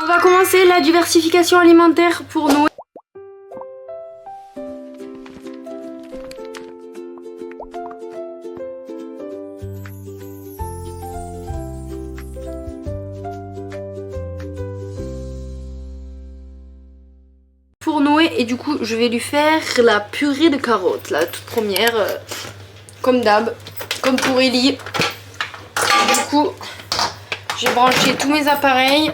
On va commencer la diversification alimentaire pour Noël. Pour Noé, et du coup je vais lui faire la purée de carottes, la toute première, comme d'hab, comme pour Ellie. Du coup j'ai branché tous mes appareils.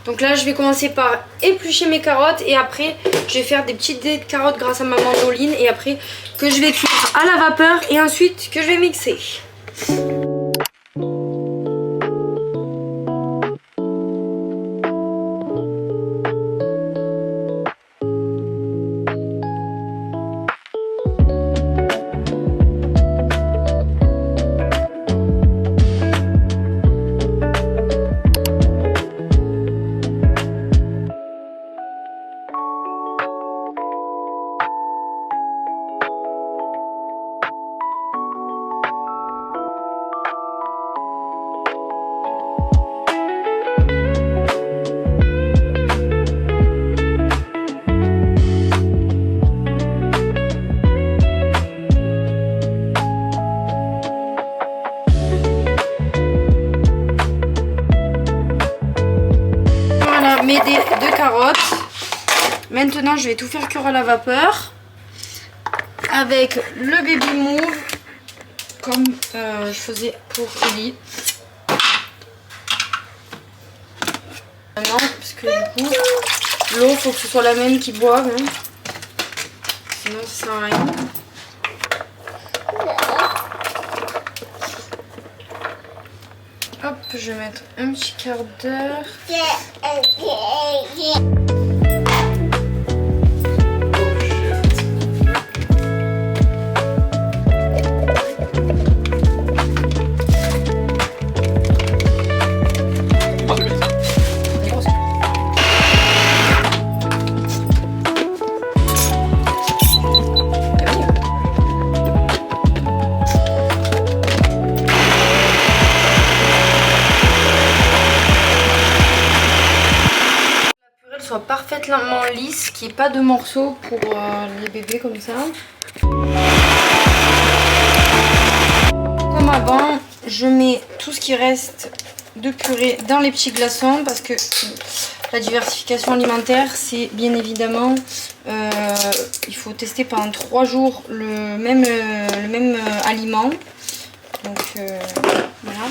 Donc là je vais commencer par éplucher mes carottes et après je vais faire des petites dés de carottes grâce à ma mandoline et après que je vais cuire à la vapeur et ensuite que je vais mixer. Mes dés de carottes. Maintenant je vais tout faire cuire à la vapeur avec le baby move comme je faisais pour Ellie. Maintenant parce que du coup l'eau faut que ce soit la même qu'ils boivent hein. Sinon ça sert à rien. Hop, je vais mettre un petit quart d'heure. Soit parfaitement lisse, qu'il n'y ait pas de morceaux pour les bébés comme ça. Comme avant, je mets tout ce qui reste de purée dans les petits glaçons parce que la diversification alimentaire, c'est bien évidemment, il faut tester pendant 3 jours le même aliment. Donc voilà.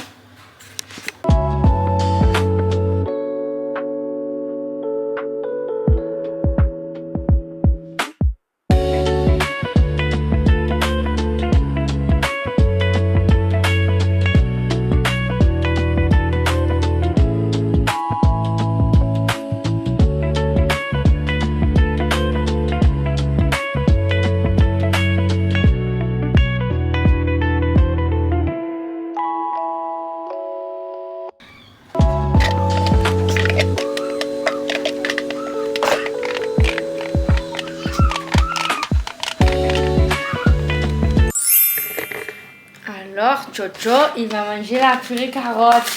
Alors, Jojo, il va manger la purée carotte.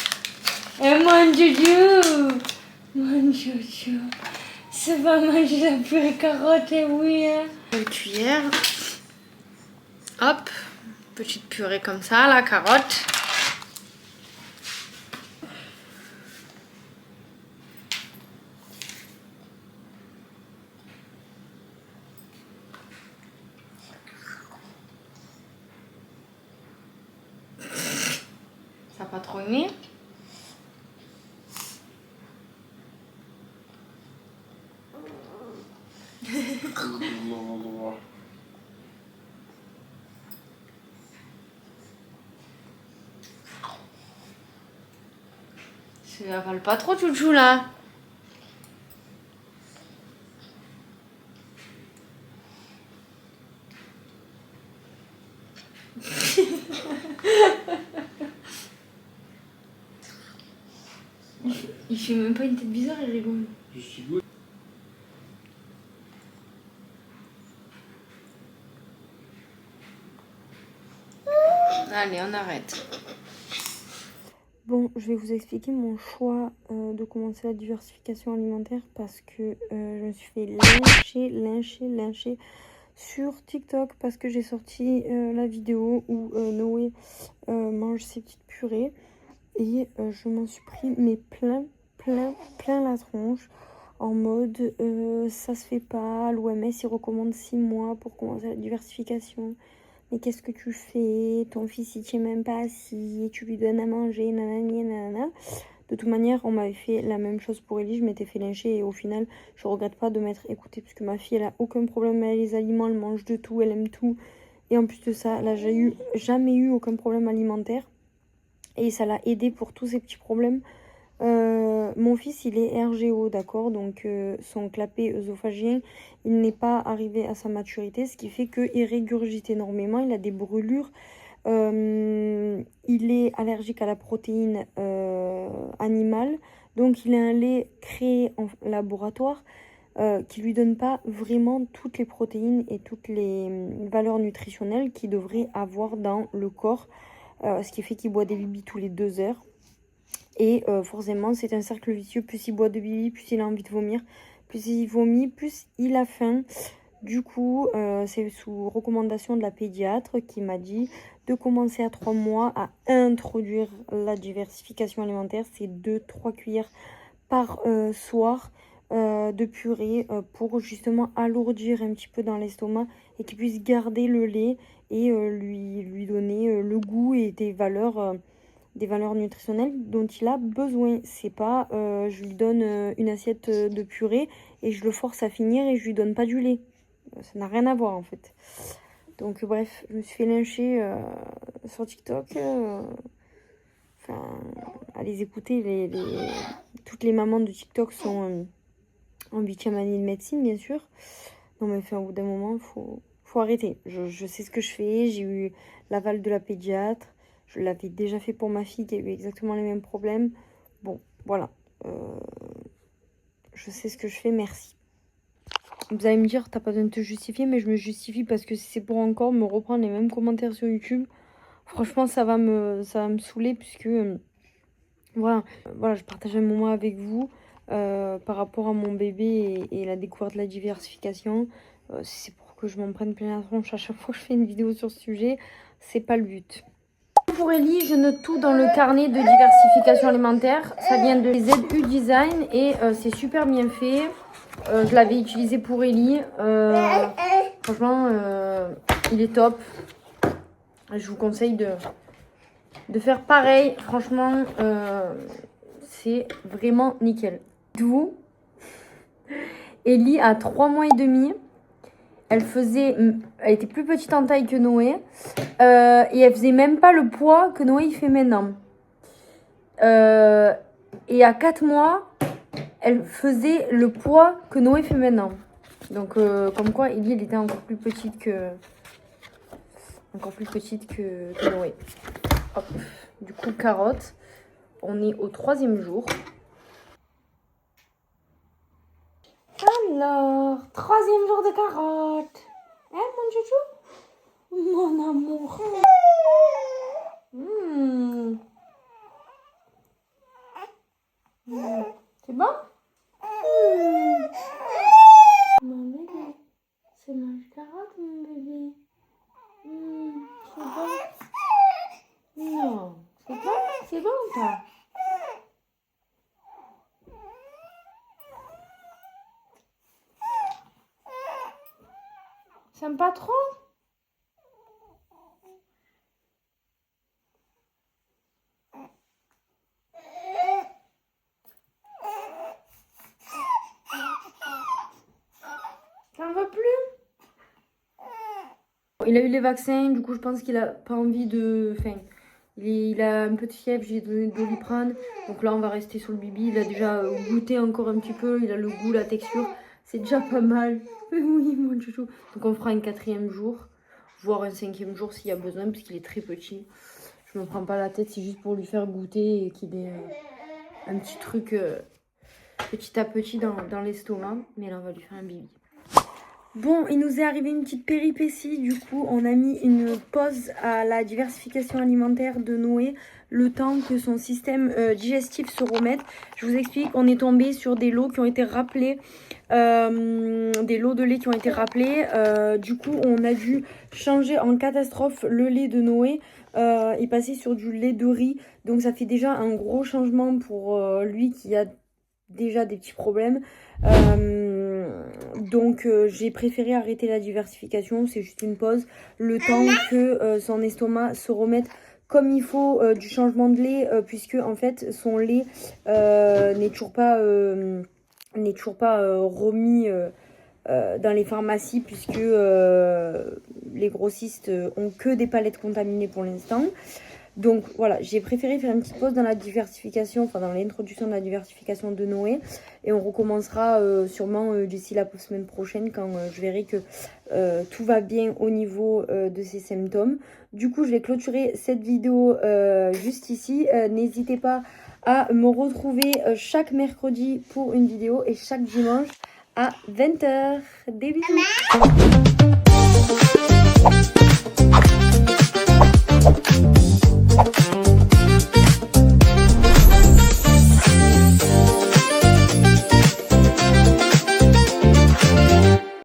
Et mon Jojo, ça va manger la purée carotte, et oui. Hein. Une cuillère. Hop, petite purée comme ça, la carotte. Ça n'a pas trop aimé. Ça avale pas trop, chouchou là. Il fait même pas une tête bizarre, il rigole. Je suis good. Allez, on arrête. Bon, je vais vous expliquer mon choix de commencer la diversification alimentaire parce que je me suis fait lyncher sur TikTok parce que j'ai sorti la vidéo où Noé mange ses petites purées et je m'en suis pris mais plein la tronche en mode ça se fait pas, l'OMS il recommande 6 mois pour commencer la diversification. Mais qu'est-ce que tu fais? Ton fils il tient même pas assis, tu lui donnes à manger, nanani, nanana. De toute manière, on m'avait fait la même chose pour Ellie, je m'étais fait lyncher et au final, je regrette pas de m'être écoutée puisque ma fille elle a aucun problème avec les aliments, elle mange de tout, elle aime tout. Et en plus de ça, elle a jamais eu aucun problème alimentaire et ça l'a aidé pour tous ces petits problèmes. Mon fils il est RGO, d'accord, donc son clapet œsophagien il n'est pas arrivé à sa maturité, ce qui fait qu'il régurgite énormément, il a des brûlures, il est allergique à la protéine animale, donc il a un lait créé en laboratoire qui lui donne pas vraiment toutes les protéines et toutes les valeurs nutritionnelles qu'il devrait avoir dans le corps, ce qui fait qu'il boit des bibis tous les 2 heures. Et forcément, c'est un cercle vicieux. Plus il boit de bibi, plus il a envie de vomir. Plus il vomit, plus il a faim. Du coup, c'est sous recommandation de la pédiatre qui m'a dit de commencer à 3 mois à introduire la diversification alimentaire. C'est 2-3 cuillères par soir de purée pour justement alourdir un petit peu dans l'estomac et qu'il puisse garder le lait et lui donner le goût et des valeurs nutritionnelles dont il a besoin. C'est pas je lui donne une assiette de purée et je le force à finir et je lui donne pas du lait. Ça n'a rien à voir en fait. Donc bref, je me suis fait lyncher sur TikTok. Enfin, allez écouter, toutes les mamans de TikTok sont en 8e année de médecine, bien sûr. Non mais enfin, au bout d'un moment, faut arrêter. Je sais ce que je fais. J'ai eu l'aval de la pédiatre. Je l'avais déjà fait pour ma fille qui a eu exactement les mêmes problèmes. Bon, voilà. Je sais ce que je fais, merci. Vous allez me dire, t'as pas besoin de te justifier, mais je me justifie parce que si c'est pour encore me reprendre les mêmes commentaires sur YouTube, franchement, ça va me saouler puisque, voilà, je partage un moment avec vous par rapport à mon bébé et la découverte de la diversification. Si c'est pour que je m'en prenne plein la tronche à chaque fois que je fais une vidéo sur ce sujet, c'est pas le but. Pour Ellie, je note tout dans le carnet de diversification alimentaire. Ça vient de ZU Design et c'est super bien fait. Je l'avais utilisé pour Ellie. Franchement, il est top. Je vous conseille de faire pareil. Franchement, c'est vraiment nickel. D'où Ellie a 3 mois et demi. Elle était plus petite en taille que Noé. Et elle faisait même pas le poids que Noé il fait maintenant. Et à 4 mois, elle faisait le poids que Noé fait maintenant. Donc comme quoi, Ellie elle était encore plus petite que Noé. Hop. Du coup, carotte. On est au 3e jour. Alors, 3e jour de carotte. Hein, mon chouchou? Mon amour. C'est bon? Mon bébé. C'est mange carotte, mon bébé. C'est bon? Non. C'est bon? C'est bon, toi? T'aimes pas trop? T'en veux plus? Il a eu les vaccins, du coup je pense qu'il a pas envie de... Enfin, il a un peu de fièvre, j'ai donné de Doliprane. Donc là on va rester sur le bibi. Il a déjà goûté encore un petit peu, il a le goût, la texture. C'est déjà pas mal. Oui, mon chouchou. Donc on fera un 4e jour, voire un 5e jour s'il y a besoin, puisqu'il est très petit. Je me prends pas la tête, c'est juste pour lui faire goûter et qu'il ait un petit truc petit à petit dans l'estomac. Mais là on va lui faire un bibi. Bon, il nous est arrivé une petite péripétie, du coup on a mis une pause à la diversification alimentaire de Noé le temps que son système digestif se remette. Je vous explique, on est tombé sur des lots qui ont été rappelés, des lots de lait qui ont été rappelés. Du coup on a dû changer en catastrophe le lait de Noé et passer sur du lait de riz. Donc ça fait déjà un gros changement pour lui qui a déjà des petits problèmes. Donc j'ai préféré arrêter la diversification, c'est juste une pause, le temps que son estomac se remette comme il faut du changement de lait, puisque en fait son lait n'est toujours pas, remis dans les pharmacies, puisque les grossistes ont que des palettes contaminées pour l'instant. Donc voilà, j'ai préféré faire une petite pause dans la diversification, enfin dans l'introduction de la diversification de Noé. Et on recommencera sûrement d'ici la semaine prochaine quand je verrai que tout va bien au niveau de ses symptômes. Du coup, je vais clôturer cette vidéo juste ici. N'hésitez pas à me retrouver chaque mercredi pour une vidéo et chaque dimanche à 20 h. Des bisous.